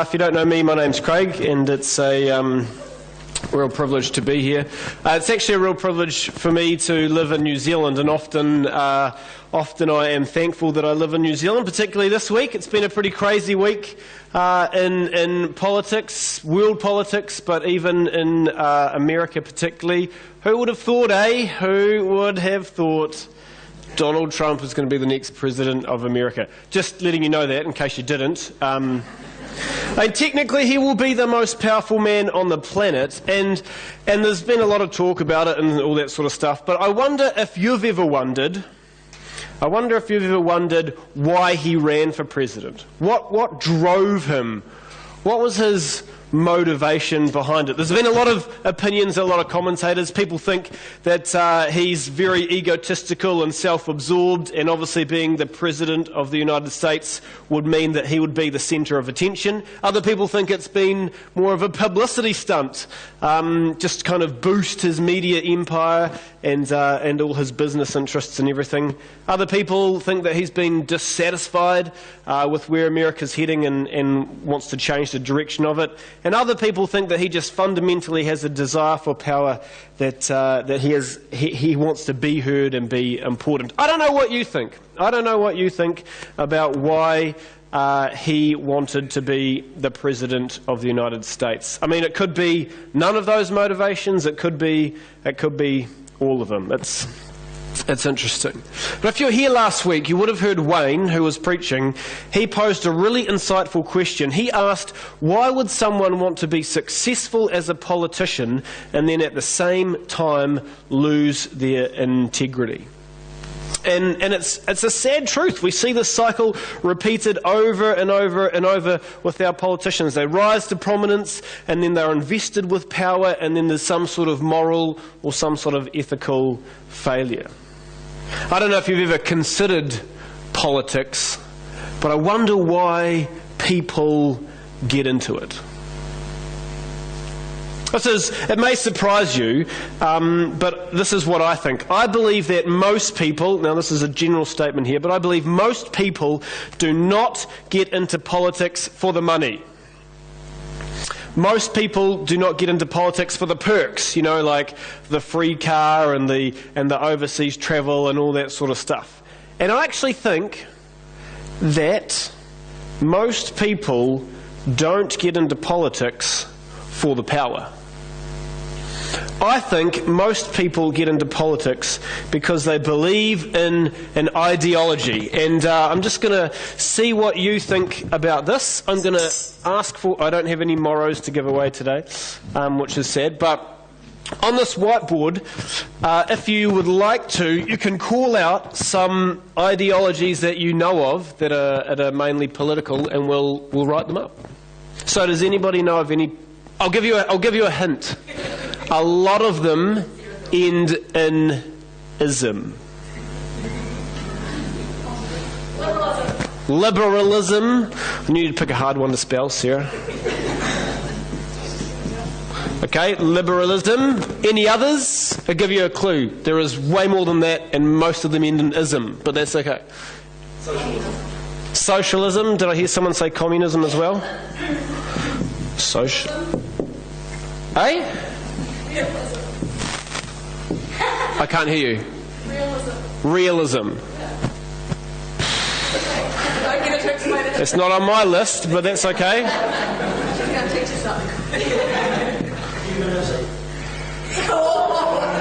If you don't know me, my name's Craig, and it's a real privilege to be here. It's actually a real privilege for me to live in New Zealand, and often I am thankful that I live in New Zealand, particularly this week. It's been a pretty crazy week in politics, world politics, but even in America particularly. Who would have thought, eh? Who would have thought Donald Trump is going to be the next president of America? Just letting you know that, in case you didn't. And technically he will be the most powerful man on the planet, and there's been a lot of talk about it and all that sort of stuff, but I wonder if you've ever wondered why he ran for president. What drove him? What was his motivation behind it? There's been a lot of opinions, a lot of commentators. People think that he's very egotistical and self-absorbed, and obviously being the President of the United States would mean that he would be the centre of attention. Other people think it's been more of a publicity stunt, just kind of boost his media empire and all his business interests and everything. Other people think that he's been dissatisfied with where America's heading and wants to change the direction of it. And other people think that he just fundamentally has a desire for power, that he wants to be heard and be important. I don't know what you think. I don't know what you think about why he wanted to be the President of the United States. I mean, it could be none of those motivations. It could be all of them. It's interesting. But if you were here last week, you would have heard Wayne, who was preaching. He posed a really insightful question. He asked, why would someone want to be successful as a politician and then at the same time lose their integrity? And it's a sad truth. We see this cycle repeated over and over and over with our politicians. They rise to prominence, and then they're invested with power, and then there's some sort of moral or some sort of ethical failure. I don't know if you've ever considered politics, but I wonder why people get into it. It may surprise you, but this is what I think. I believe that most people, now this is a general statement here, but I believe most people do not get into politics for the money. Most people do not get into politics for the perks, like the free car and the overseas travel and all that sort of stuff. And I actually think that most people don't get into politics for the power. I think most people get into politics because they believe in an ideology. And I'm just going to see what you think about this. I'm going to ask for... I don't have any moros to give away today, which is sad. But on this whiteboard, if you would like to, you can call out some ideologies that you know of that are mainly political, and we'll write them up. So does anybody know of any... I'll give you a hint. A lot of them end in ism. Liberalism. I knew you'd pick a hard one to spell, Sarah. Okay, liberalism. Any others? I'll give you a clue. There is way more than that, and most of them end in ism, but that's okay. Socialism. Did I hear someone say communism as well? Eh? I can't hear you. Realism. It's not on my list, but that's okay.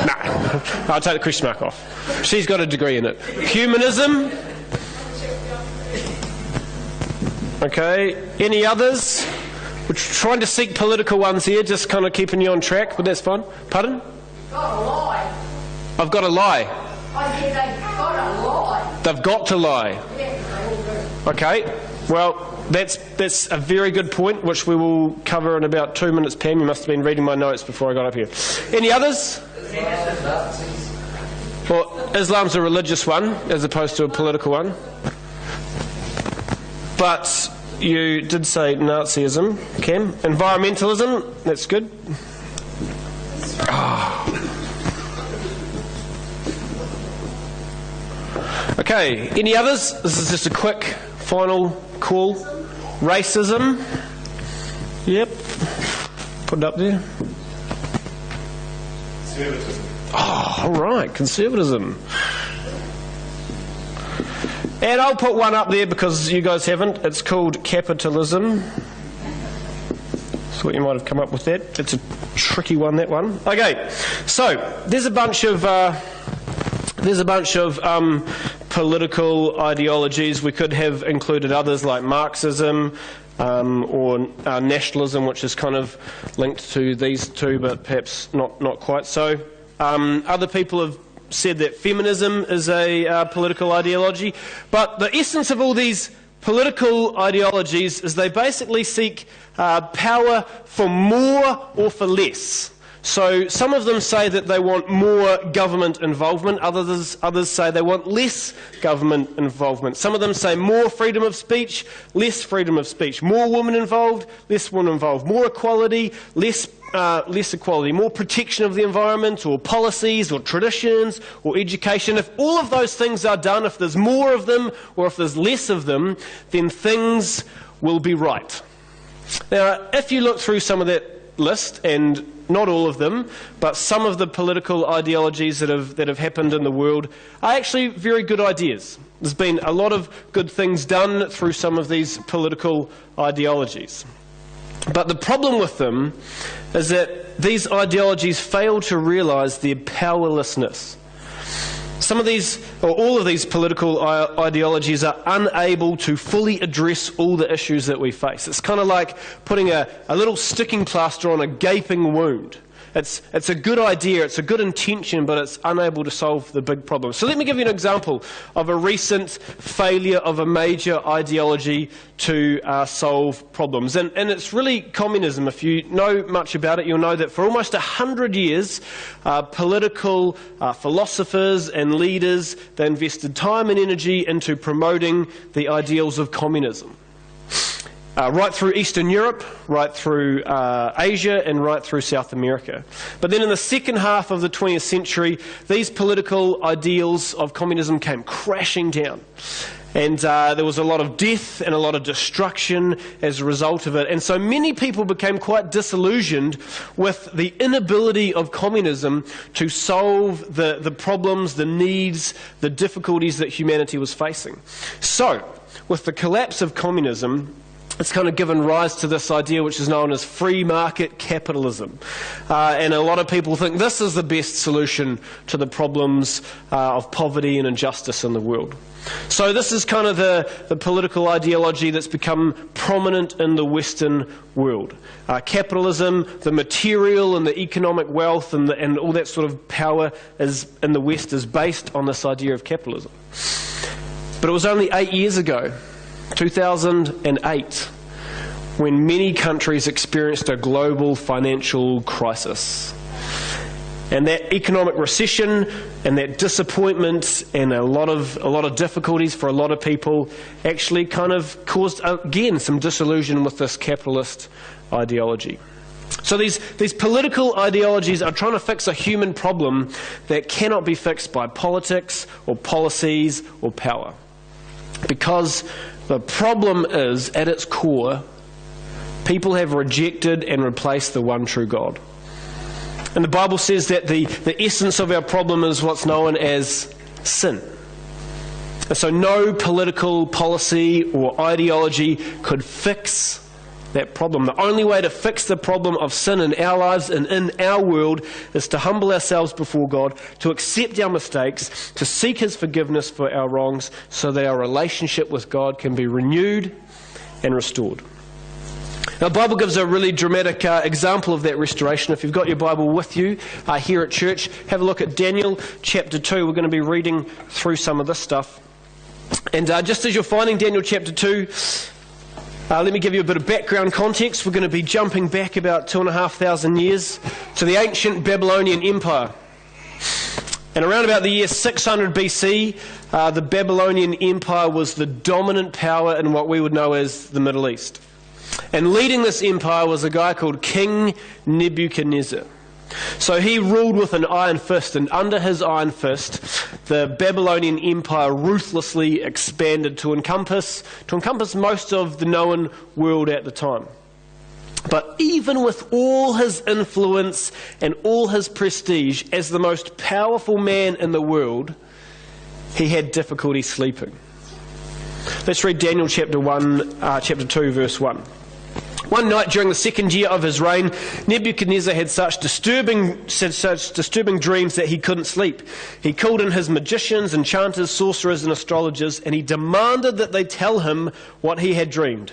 Nah, I'll take the question mark off. She's got a degree in it. Humanism. Okay. Any others? We're trying to seek political ones here, just kind of keeping you on track, but that's fine. Pardon? Got a lie. I've got a lie. They've got a lie. They've got to lie. Yeah, they all do. Okay. Well, that's a very good point, which we will cover in about 2 minutes. Pam, you must have been reading my notes before I got up here. Any others? Well, Islam's a religious one as opposed to a political one. But you did say Nazism, Cam. Environmentalism, that's good. Okay, any others? This is just a quick final call. Racism. Yep. Put it up there. Conservatism. Oh, all right, conservatism. And I'll put one up there because you guys haven't. It's called capitalism. Thought you might have come up with that. It's a tricky one, that one. Okay, so there's a bunch of political ideologies. We could have included others like Marxism or nationalism, which is kind of linked to these two, but perhaps not quite so. Other people have said that feminism is a political ideology, but the essence of all these political ideologies is they basically seek power for more or for less. So some of them say that they want more government involvement, others say they want less government involvement. Some of them say more freedom of speech, less freedom of speech, more women involved, less women involved, more equality, less equality, more protection of the environment, or policies, or traditions, or education. If all of those things are done, if there's more of them, or if there's less of them, then things will be right. Now, if you look through some of that list, and not all of them, but some of the political ideologies that have happened in the world are actually very good ideas. There's been a lot of good things done through some of these political ideologies. But the problem with them is that these ideologies fail to realise their powerlessness. Some of these, or all of these political ideologies are unable to fully address all the issues that we face. It's kind of like putting a little sticking plaster on a gaping wound. It's a good idea, it's a good intention, but it's unable to solve the big problem. So let me give you an example of a recent failure of a major ideology to solve problems. And it's really communism. If you know much about it, you'll know that for almost 100 years, political philosophers and leaders, they invested time and energy into promoting the ideals of communism. Right through Eastern Europe, right through Asia, and right through South America. But then in the second half of the 20th century, these political ideals of communism came crashing down. And there was a lot of death and a lot of destruction as a result of it. And so many people became quite disillusioned with the inability of communism to solve the problems, the needs, the difficulties that humanity was facing. So, with the collapse of communism, it's kind of given rise to this idea which is known as free market capitalism. And a lot of people think this is the best solution to the problems of poverty and injustice in the world. So this is kind of the political ideology that's become prominent in the Western world. Capitalism, the material and the economic wealth and all that sort of power in the West is based on this idea of capitalism. But it was only 8 years ago, 2008, when many countries experienced a global financial crisis. And that economic recession and that disappointment and a lot of difficulties for a lot of people actually kind of caused, again, some disillusion with this capitalist ideology. So these political ideologies are trying to fix a human problem that cannot be fixed by politics or policies or power. Because the problem is, at its core, people have rejected and replaced the one true God. And the Bible says that the essence of our problem is what's known as sin. And so no political policy or ideology could fix that problem. The only way to fix the problem of sin in our lives and in our world is to humble ourselves before God, to accept our mistakes, to seek His forgiveness for our wrongs, so that our relationship with God can be renewed and restored. Now, the Bible gives a really dramatic example of that restoration. If you've got your Bible with you here at church, have a look at Daniel chapter 2. We're going to be reading through some of this stuff. And just as you're finding Daniel chapter 2, let me give you a bit of background context. We're going to be jumping back about 2,500 years to the ancient Babylonian Empire. And around about the year 600 BC, the Babylonian Empire was the dominant power in what we would know as the Middle East. And leading this empire was a guy called King Nebuchadnezzar. So he ruled with an iron fist, and under his iron fist, the Babylonian Empire ruthlessly expanded to encompass most of the known world at the time. But even with all his influence and all his prestige as the most powerful man in the world, he had difficulty sleeping. Let's read Daniel chapter 2, verse 1. One night during the second year of his reign, Nebuchadnezzar had such disturbing dreams that he couldn't sleep. He called in his magicians, enchanters, sorcerers, and astrologers, and he demanded that they tell him what he had dreamed.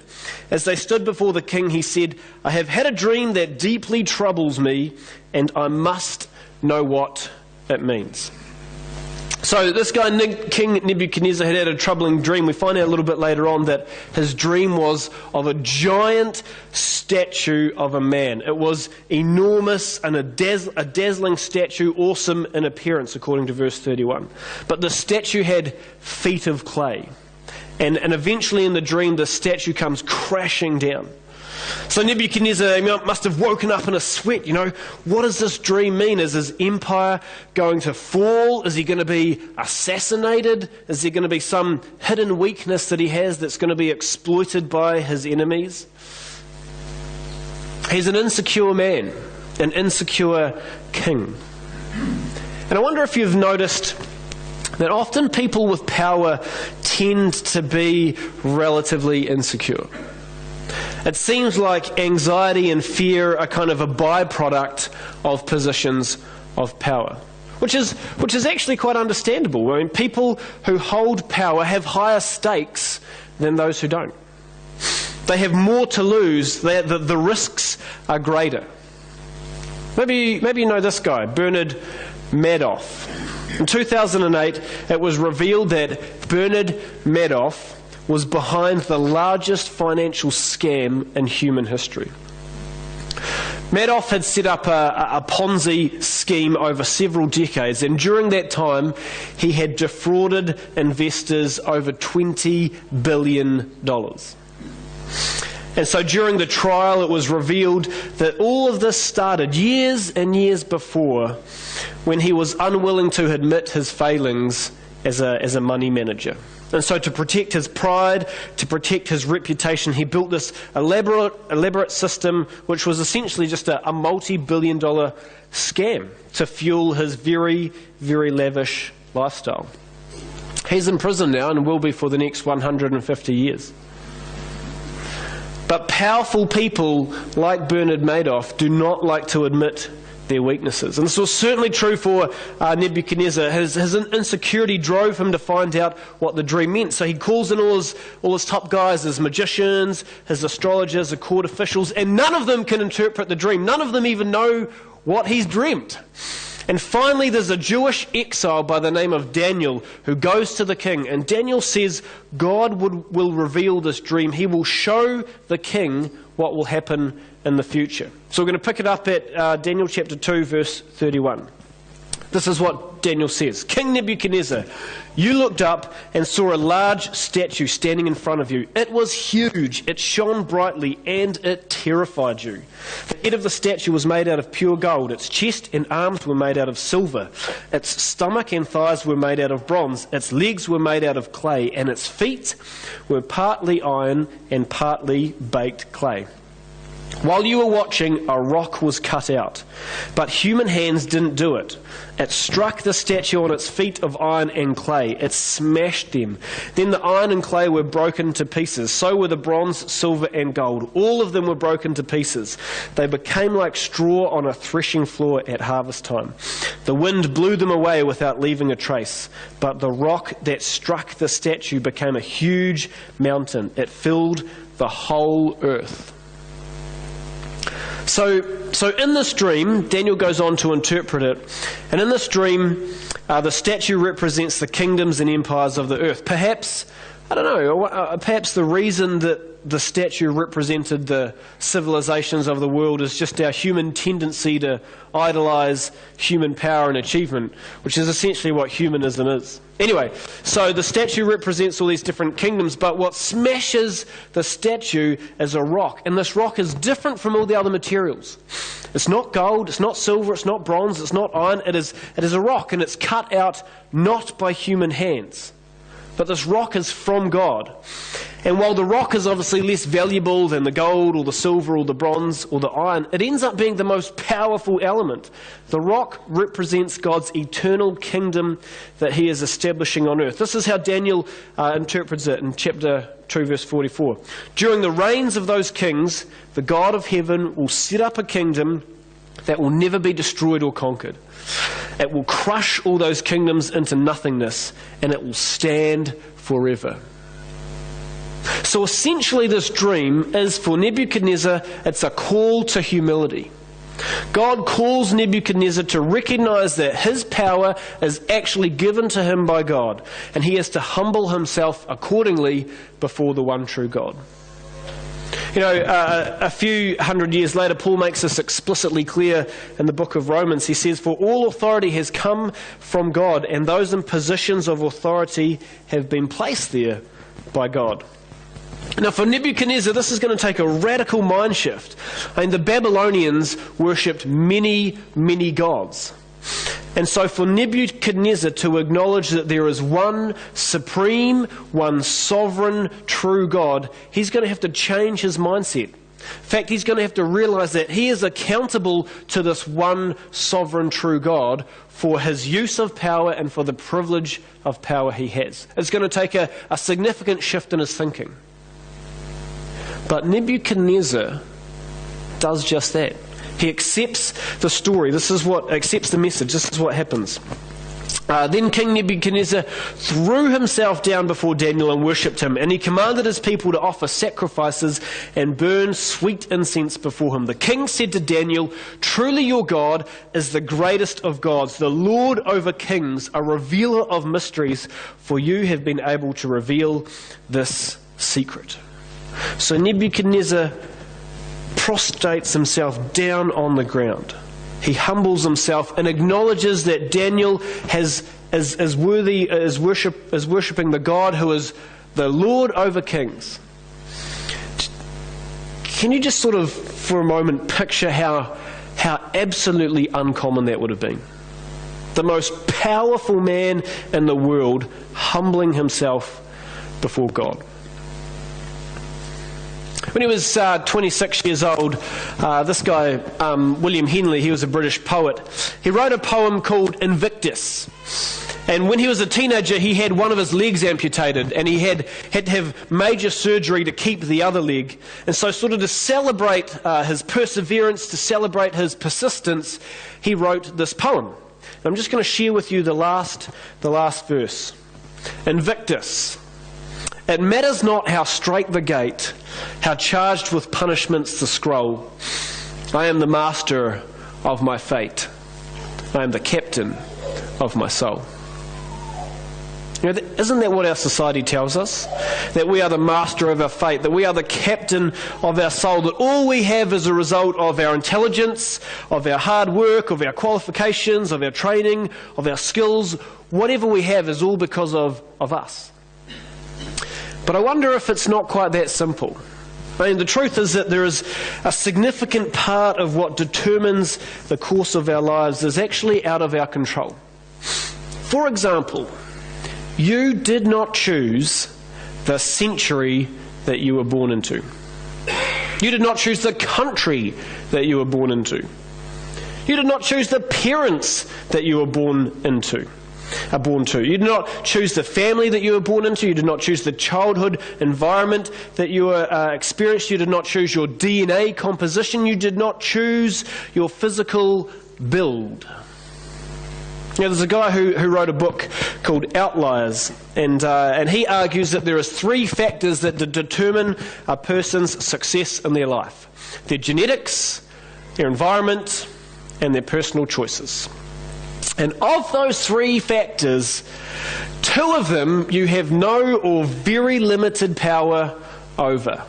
As they stood before the king, he said, "I have had a dream that deeply troubles me, and I must know what it means." So this guy, King Nebuchadnezzar, had a troubling dream. We find out a little bit later on that his dream was of a giant statue of a man. It was enormous and a dazzling statue, awesome in appearance, according to verse 31. But the statue had feet of clay. And eventually in the dream, the statue comes crashing down. So Nebuchadnezzar must have woken up in a sweat. What does this dream mean? Is his empire going to fall? Is he going to be assassinated? Is there going to be some hidden weakness that he has that's going to be exploited by his enemies? He's an insecure man, an insecure king. And I wonder if you've noticed that often people with power tend to be relatively insecure. It seems like anxiety and fear are kind of a byproduct of positions of power, which is actually quite understandable. I mean, people who hold power have higher stakes than those who don't. They have more to lose. The risks are greater. Maybe you know this guy, Bernard Madoff. In 2008, it was revealed that Bernard Madoff was behind the largest financial scam in human history. Madoff had set up a Ponzi scheme over several decades, and during that time he had defrauded investors over $20 billion. And so during the trial it was revealed that all of this started years and years before, when he was unwilling to admit his failings as a money manager. And so to protect his pride, to protect his reputation, he built this elaborate system which was essentially just a multi-billion-dollar scam to fuel his very, very lavish lifestyle. He's in prison now and will be for the next 150 years. But powerful people like Bernard Madoff do not like to admit their weaknesses. And this was certainly true for Nebuchadnezzar. His insecurity drove him to find out what the dream meant. So he calls in all his top guys, his magicians, his astrologers, the court officials, and none of them can interpret the dream. None of them even know what he's dreamt. And finally there's a Jewish exile by the name of Daniel who goes to the king, and Daniel says God will reveal this dream. He will show the king what will happen in the future. So we're going to pick it up at Daniel chapter 2, verse 31. This is what Daniel says. King Nebuchadnezzar, you looked up and saw a large statue standing in front of you. It was huge, it shone brightly, and it terrified you. The head of the statue was made out of pure gold. Its chest and arms were made out of silver. Its stomach and thighs were made out of bronze. Its legs were made out of clay, and its feet were partly iron and partly baked clay. While you were watching, a rock was cut out, but human hands didn't do it. It struck the statue on its feet of iron and clay. It smashed them. Then the iron and clay were broken to pieces. So were the bronze, silver, and gold. All of them were broken to pieces. They became like straw on a threshing floor at harvest time. The wind blew them away without leaving a trace. But the rock that struck the statue became a huge mountain. It filled the whole earth. So in this dream, Daniel goes on to interpret it, and in this dream, the statue represents the kingdoms and empires of the earth. Perhaps, I don't know, perhaps the reason that the statue represented the civilizations of the world is just our human tendency to idolize human power and achievement, which is essentially what humanism is. Anyway, so the statue represents all these different kingdoms, but what smashes the statue is a rock, and this rock is different from all the other materials. It's not gold, it's not silver, it's not bronze, it's not iron, it is a rock, and it's cut out not by human hands, but this rock is from God. And while the rock is obviously less valuable than the gold or the silver or the bronze or the iron, it ends up being the most powerful element. The rock represents God's eternal kingdom that he is establishing on earth. This is how Daniel interprets it in chapter 2, verse 44. During the reigns of those kings, the God of heaven will set up a kingdom that will never be destroyed or conquered. It will crush all those kingdoms into nothingness, and it will stand forever. So essentially this dream is for Nebuchadnezzar, it's a call to humility. God calls Nebuchadnezzar to recognize that his power is actually given to him by God, and he has to humble himself accordingly before the one true God. You know, a few hundred years later, Paul makes this explicitly clear in the book of Romans. He says, "For all authority has come from God, and those in positions of authority have been placed there by God." Now for Nebuchadnezzar, this is going to take a radical mind shift. I mean, the Babylonians worshipped many, many gods. And so for Nebuchadnezzar to acknowledge that there is one supreme, one sovereign, true God, he's going to have to change his mindset. In fact, he's going to have to realize that he is accountable to this one sovereign, true God for his use of power and for the privilege of power he has. It's going to take a significant shift in his thinking. But Nebuchadnezzar does just that. He accepts the story. Accepts the message. This is what happens. Then King Nebuchadnezzar threw himself down before Daniel and worshipped him, and he commanded his people to offer sacrifices and burn sweet incense before him. The king said to Daniel, "Truly your God is the greatest of gods, the Lord over kings, a revealer of mysteries, for you have been able to reveal this secret." So Nebuchadnezzar prostrates himself down on the ground. He humbles himself and acknowledges that Daniel is worshipping the God who is the Lord over kings. Can you just sort of, for a moment, picture how absolutely uncommon that would have been? The most powerful man in the world humbling himself before God. When he was 26 years old, this guy, William Henley, he was a British poet. He wrote a poem called Invictus. And when he was a teenager, he had one of his legs amputated, and he had to have major surgery to keep the other leg. And so sort of to celebrate his perseverance, to celebrate his persistence, he wrote this poem. And I'm just going to share with you the last verse. Invictus. It matters not how straight the gate, how charged with punishments the scroll. I am the master of my fate. I am the captain of my soul. You know, isn't that what our society tells us? That we are the master of our fate, that we are the captain of our soul, that all we have as a result of our intelligence, of our hard work, of our qualifications, of our training, of our skills, whatever we have is all because of us. But I wonder if it's not quite that simple. I mean, the truth is that there is a significant part of what determines the course of our lives is actually out of our control. For example, you did not choose the century that you were born into. You did not choose the country that you were born into. You did not choose the parents that you were born to. You did not choose the family that you were born into. You did not choose the childhood environment that you experienced. You did not choose your DNA composition. You did not choose your physical build. You know, there's a guy who wrote a book called Outliers, and he argues that there are three factors that determine a person's success in their life: their genetics, their environment, and their personal choices. And of those three factors, two of them you have no or very limited power over.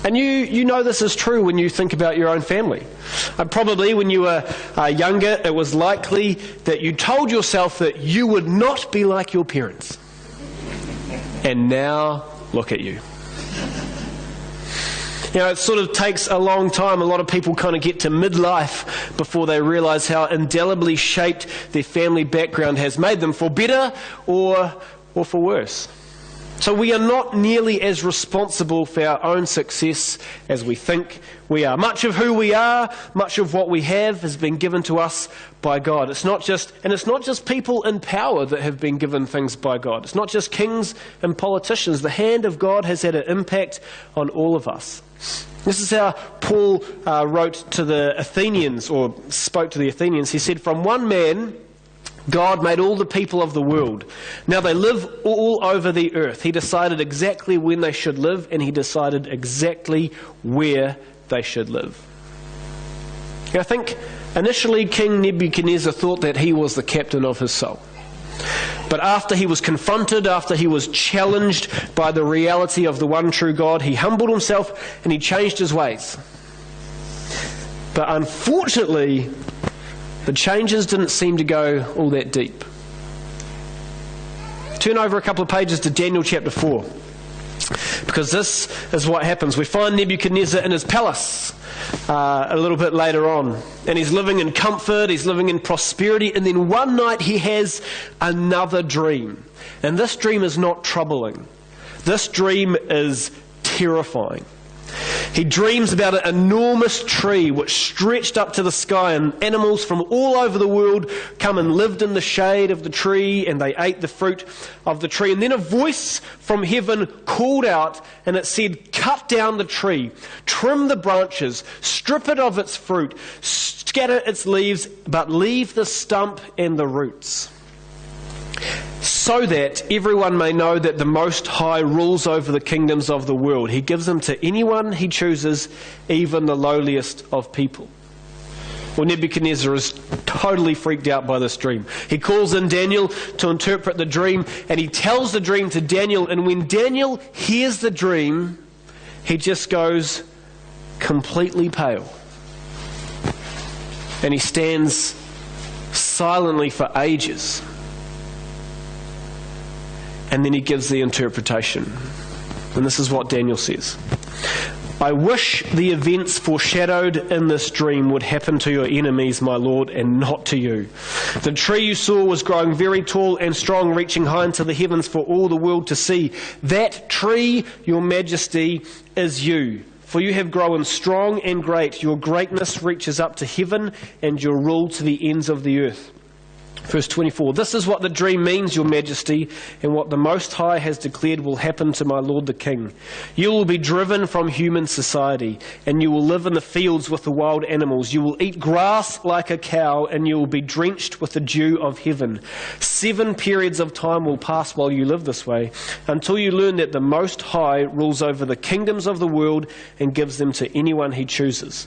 And you know this is true when you think about your own family. Probably when you were younger, it was likely that you told yourself that you would not be like your parents. And now, look at you. You know, it sort of takes a long time. A lot of people kind of get to midlife before they realise how indelibly shaped their family background has made them, for better or or for worse. So we are not nearly as responsible for our own success as we think we are. Much of who we are, much of what we have has been given to us by God. It's not just people in power that have been given things by God. It's not just kings and politicians. The hand of God has had an impact on all of us. This is how Paul wrote to the Athenians, or spoke to the Athenians. He said, "From one man God made all the people of the world. Now they live all over the earth. He decided exactly when they should live, and he decided exactly where they should live." I think initially King Nebuchadnezzar thought that he was the captain of his soul. But after he was confronted, after he was challenged by the reality of the one true God, he humbled himself and he changed his ways. But unfortunately, the changes didn't seem to go all that deep. Turn over a couple of pages to Daniel chapter 4. Because this is what happens. We find Nebuchadnezzar in his palace a little bit later on. And he's living in comfort, he's living in prosperity. And then one night he has another dream. And this dream is not troubling. This dream is terrifying. He dreams about an enormous tree which stretched up to the sky, and animals from all over the world come and lived in the shade of the tree, and they ate the fruit of the tree. And then a voice from heaven called out, and it said, "Cut down the tree, trim the branches, strip it of its fruit, scatter its leaves, but leave the stump and the roots, so that everyone may know that the Most High rules over the kingdoms of the world. He gives them to anyone he chooses, even the lowliest of people." Well, Nebuchadnezzar is totally freaked out by this dream. He calls in Daniel to interpret the dream, and he tells the dream to Daniel. And when Daniel hears the dream, he just goes completely pale. And he stands silently for ages. And then he gives the interpretation. And this is what Daniel says. "I wish the events foreshadowed in this dream would happen to your enemies, my lord, and not to you. The tree you saw was growing very tall and strong, reaching high into the heavens for all the world to see. That tree, your majesty, is you. For you have grown strong and great. Your greatness reaches up to heaven, and your rule to the ends of the earth." Verse 24, "This is what the dream means, your majesty, and what the Most High has declared will happen to my lord the king. You will be driven from human society, and you will live in the fields with the wild animals. You will eat grass like a cow, and you will be drenched with the dew of heaven. 7 periods of time will pass while you live this way, until you learn that the Most High rules over the kingdoms of the world and gives them to anyone he chooses.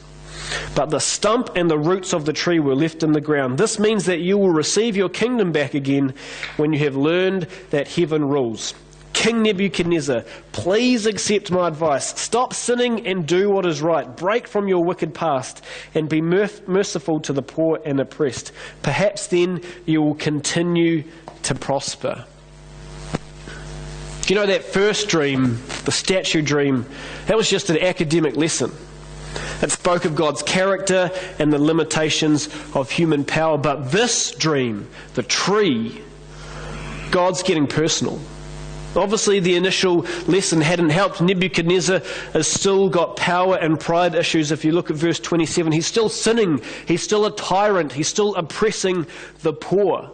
But the stump and the roots of the tree were left in the ground. This means that you will receive your kingdom back again when you have learned that heaven rules. King Nebuchadnezzar, please accept my advice. Stop sinning and do what is right. Break from your wicked past and be merciful to the poor and oppressed. Perhaps then you will continue to prosper." You know, that first dream, the statue dream, that was just an academic lesson. It spoke of God's character and the limitations of human power. But this dream, the tree, God's getting personal. Obviously, the initial lesson hadn't helped. Nebuchadnezzar has still got power and pride issues. If you look at verse 27, he's still sinning. He's still a tyrant. He's still oppressing the poor.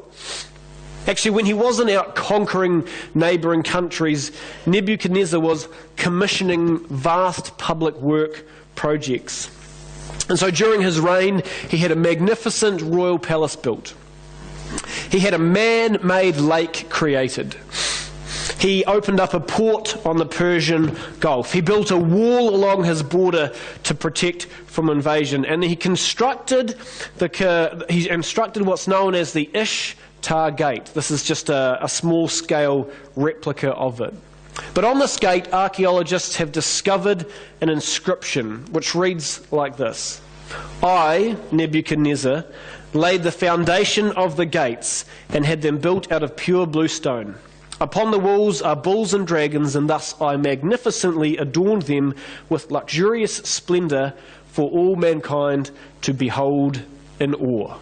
Actually, when he wasn't out conquering neighbouring countries, Nebuchadnezzar was commissioning vast public work projects. And so during his reign, he had a magnificent royal palace built. He had a man-made lake created. He opened up a port on the Persian Gulf. He built a wall along his border to protect from invasion. And he constructed what's known as the Ishtar Gate. This is just a small-scale replica of it. But on this gate, archaeologists have discovered an inscription which reads like this: "I, Nebuchadnezzar, laid the foundation of the gates and had them built out of pure blue stone. Upon the walls are bulls and dragons, and thus I magnificently adorned them with luxurious splendour for all mankind to behold in awe."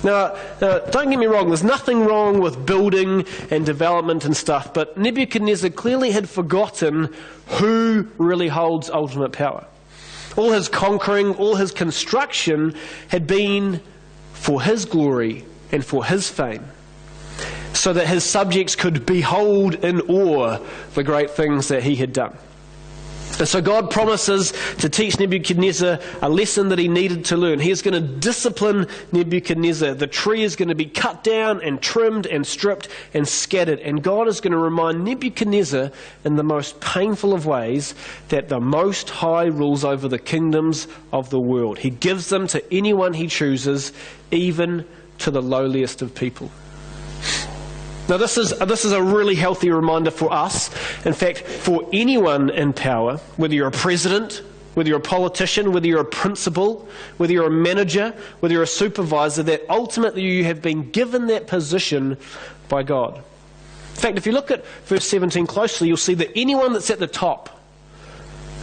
Now, don't get me wrong, there's nothing wrong with building and development and stuff, but Nebuchadnezzar clearly had forgotten who really holds ultimate power. All his conquering, all his construction had been for his glory and for his fame, so that his subjects could behold in awe the great things that he had done. And so God promises to teach Nebuchadnezzar a lesson that he needed to learn. He is going to discipline Nebuchadnezzar. The tree is going to be cut down and trimmed and stripped and scattered. And God is going to remind Nebuchadnezzar in the most painful of ways that the Most High rules over the kingdoms of the world. He gives them to anyone he chooses, even to the lowliest of people. Now this is a really healthy reminder for us. In fact, for anyone in power, whether you're a president, whether you're a politician, whether you're a principal, whether you're a manager, whether you're a supervisor, that ultimately you have been given that position by God. In fact, if you look at verse 17 closely, you'll see that anyone that's at the top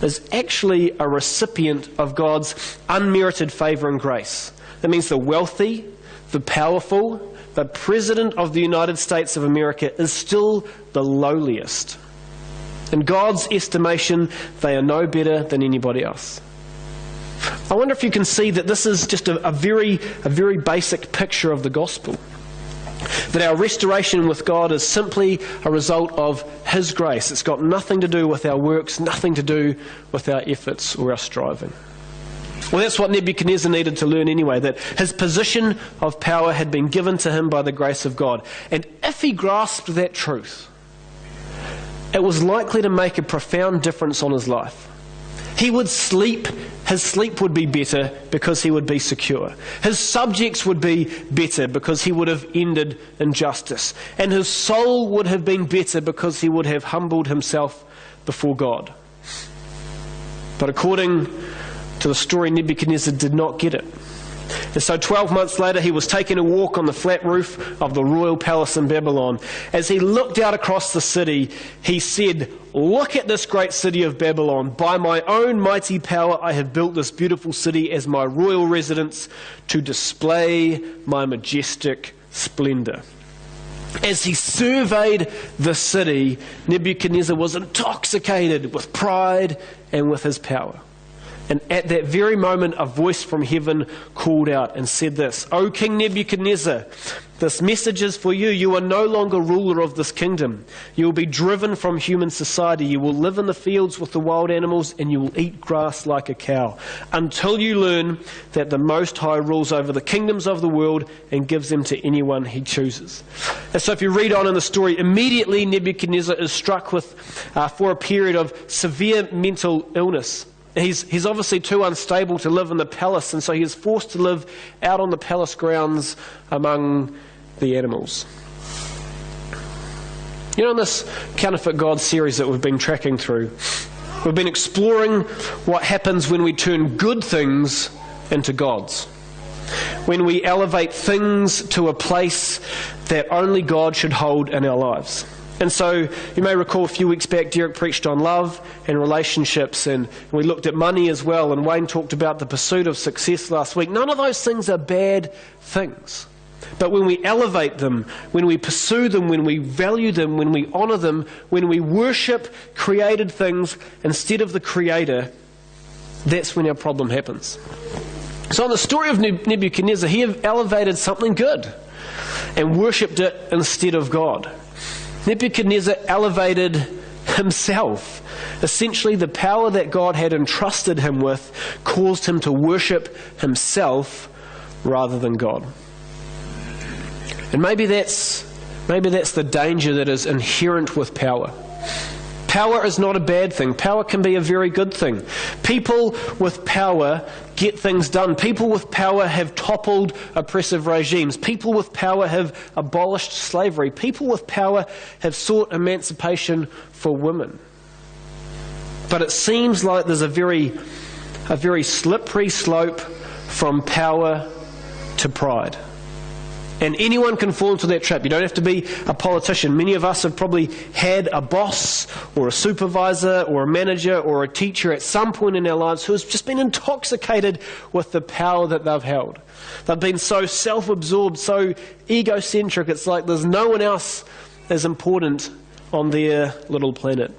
is actually a recipient of God's unmerited favour and grace. That means the wealthy, the powerful, the President of the United States of America is still the lowliest. In God's estimation, they are no better than anybody else. I wonder if you can see that this is just a very basic picture of the gospel. That our restoration with God is simply a result of His grace. It's got nothing to do with our works, nothing to do with our efforts or our striving. Well, that's what Nebuchadnezzar needed to learn anyway, that his position of power had been given to him by the grace of God. And if he grasped that truth, it was likely to make a profound difference on his life. He would sleep, his sleep would be better because he would be secure. His subjects would be better because he would have ended injustice. And his soul would have been better because he would have humbled himself before God. But according to the story, Nebuchadnezzar did not get it. And so 12 months later, he was taking a walk on the flat roof of the royal palace in Babylon. As he looked out across the city, he said, "Look at this great city of Babylon. By my own mighty power, I have built this beautiful city as my royal residence to display my majestic splendor." As he surveyed the city, Nebuchadnezzar was intoxicated with pride and with his power. And at that very moment, a voice from heaven called out and said this, "O King Nebuchadnezzar, this message is for you. You are no longer ruler of this kingdom. You will be driven from human society. You will live in the fields with the wild animals, and you will eat grass like a cow, until you learn that the Most High rules over the kingdoms of the world and gives them to anyone he chooses." And so if you read on in the story, immediately Nebuchadnezzar is struck with, for a period of severe mental illness. He's obviously too unstable to live in the palace, and so he is forced to live out on the palace grounds among the animals. You know, in this Counterfeit God series that we've been tracking through, we've been exploring what happens when we turn good things into gods. When we elevate things to a place that only God should hold in our lives. And so you may recall a few weeks back Derek preached on love and relationships, and we looked at money as well, and Wayne talked about the pursuit of success last week. None of those things are bad things. But when we elevate them, when we pursue them, when we value them, when we honour them, when we worship created things instead of the Creator, that's when our problem happens. So in the story of Nebuchadnezzar, he elevated something good and worshipped it instead of God. Nebuchadnezzar elevated himself. Essentially, the power that God had entrusted him with caused him to worship himself rather than God. And maybe that's the danger that is inherent with power. Power is not a bad thing. Power can be a very good thing. People with power get things done. People with power have toppled oppressive regimes. People with power have abolished slavery. People with power have sought emancipation for women. But it seems like there's a very slippery slope from power to pride. And anyone can fall into that trap. You don't have to be a politician. Many of us have probably had a boss or a supervisor or a manager or a teacher at some point in our lives who has just been intoxicated with the power that they've held. They've been so self-absorbed, so egocentric, it's like there's no one else as important on their little planet.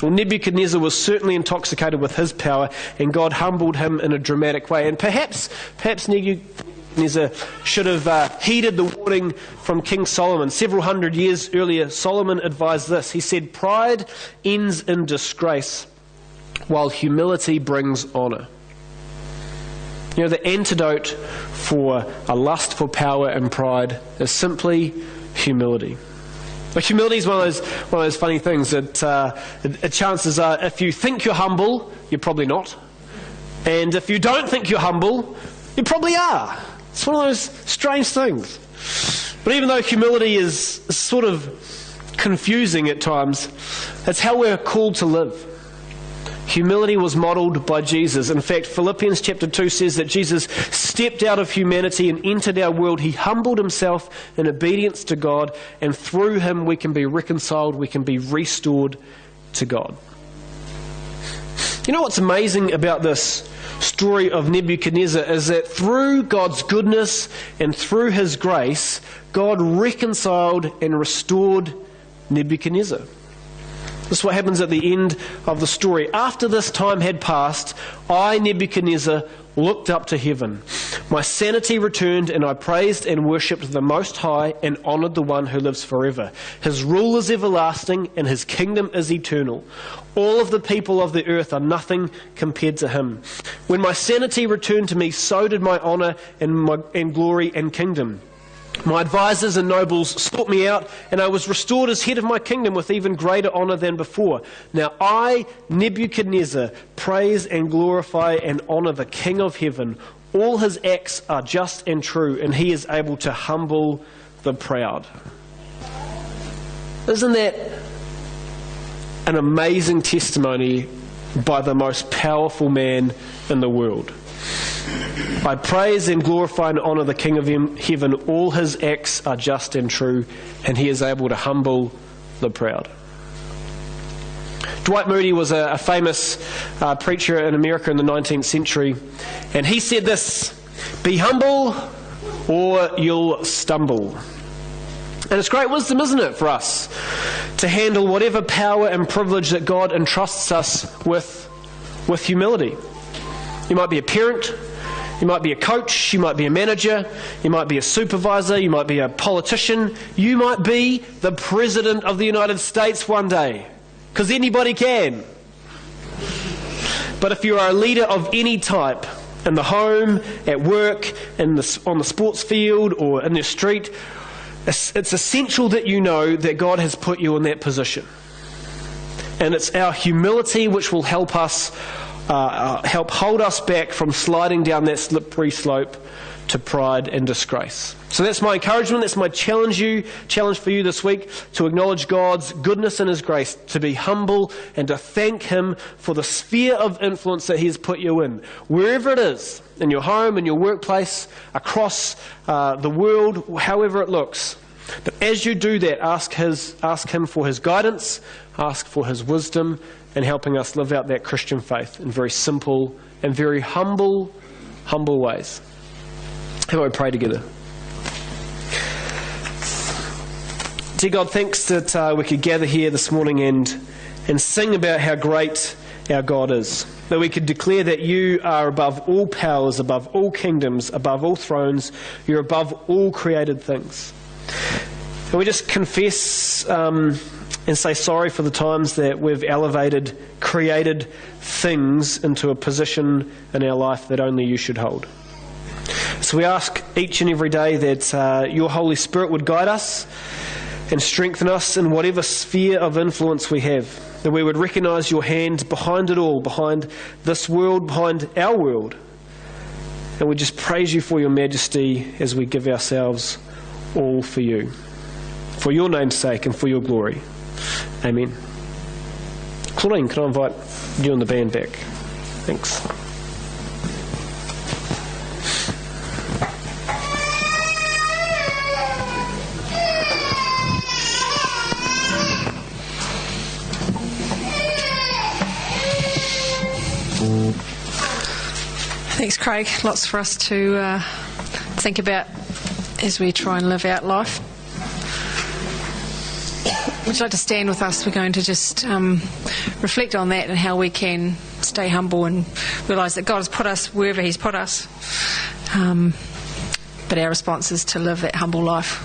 Well, Nebuchadnezzar was certainly intoxicated with his power, and God humbled him in a dramatic way. And perhaps Nebuchadnezzar should have heeded the warning from King Solomon. Several hundred years earlier, Solomon advised this. He said, "Pride ends in disgrace, while humility brings honour." You know, the antidote for a lust for power and pride is simply humility. But humility is one of those funny things that chances are, if you think you're humble, you're probably not. And if you don't think you're humble, you probably are. It's one of those strange things. But even though humility is sort of confusing at times, it's how we're called to live. Humility was modelled by Jesus. In fact, Philippians chapter 2 says that Jesus stepped out of humanity and entered our world. He humbled himself in obedience to God, and through him we can be reconciled, we can be restored to God. You know what's amazing about this story of Nebuchadnezzar is that through God's goodness and through his grace, God reconciled and restored Nebuchadnezzar. This is what happens at the end of the story. After this time had passed, I, Nebuchadnezzar, looked up to heaven. My sanity returned, and I praised and worshipped the Most High and honoured the one who lives forever. His rule is everlasting, and his kingdom is eternal. All of the people of the earth are nothing compared to him. When my sanity returned to me, so did my honour and glory and kingdom. My advisors and nobles sought me out, and I was restored as head of my kingdom with even greater honour than before. Now I, Nebuchadnezzar, praise and glorify and honour the King of heaven. All his acts are just and true, and he is able to humble the proud. Isn't that an amazing testimony by the most powerful man in the world? I praise and glorify and honour the King of heaven. All his acts are just and true, and he is able to humble the proud. Dwight Moody was a famous preacher in America in the 19th century, and he said this: "Be humble or you'll stumble." And it's great wisdom, isn't it, for us to handle whatever power and privilege that God entrusts us with humility. You might be a parent, you might be a coach, you might be a manager, you might be a supervisor, you might be a politician, you might be the President of the United States one day, because anybody can. But if you are a leader of any type, in the home, at work, on the sports field, or in the street, it's essential that you know that God has put you in that position. And it's our humility which will help us help hold us back from sliding down that slippery slope to pride and disgrace. So that's my encouragement, that's my challenge for you this week, to acknowledge God's goodness and his grace, to be humble and to thank him for the sphere of influence that he has put you in. Wherever it is, in your home, in your workplace, across the world, however it looks. But as you do that, ask him for his guidance, ask for his wisdom, and helping us live out that Christian faith in very simple and very humble ways. How about we pray together? Dear God, thanks that we could gather here this morning and sing about how great our God is. That we could declare that you are above all powers, above all kingdoms, above all thrones. You're above all created things. And we just confess and say sorry for the times that we've elevated created things into a position in our life that only you should hold. So we ask each and every day that your Holy Spirit would guide us and strengthen us in whatever sphere of influence we have, that we would recognise your hand behind it all, behind this world, behind our world. And we just praise you for your majesty as we give ourselves all for you, for your name's sake and for your glory. Amen. Claudine, can I invite you and the band back? Thanks. Thanks, Craig. Lots for us to think about as we try and live out life. Would you like to stand with us? We're going to just reflect on that and how we can stay humble and realise that God has put us wherever He's put us. But our response is to live that humble life.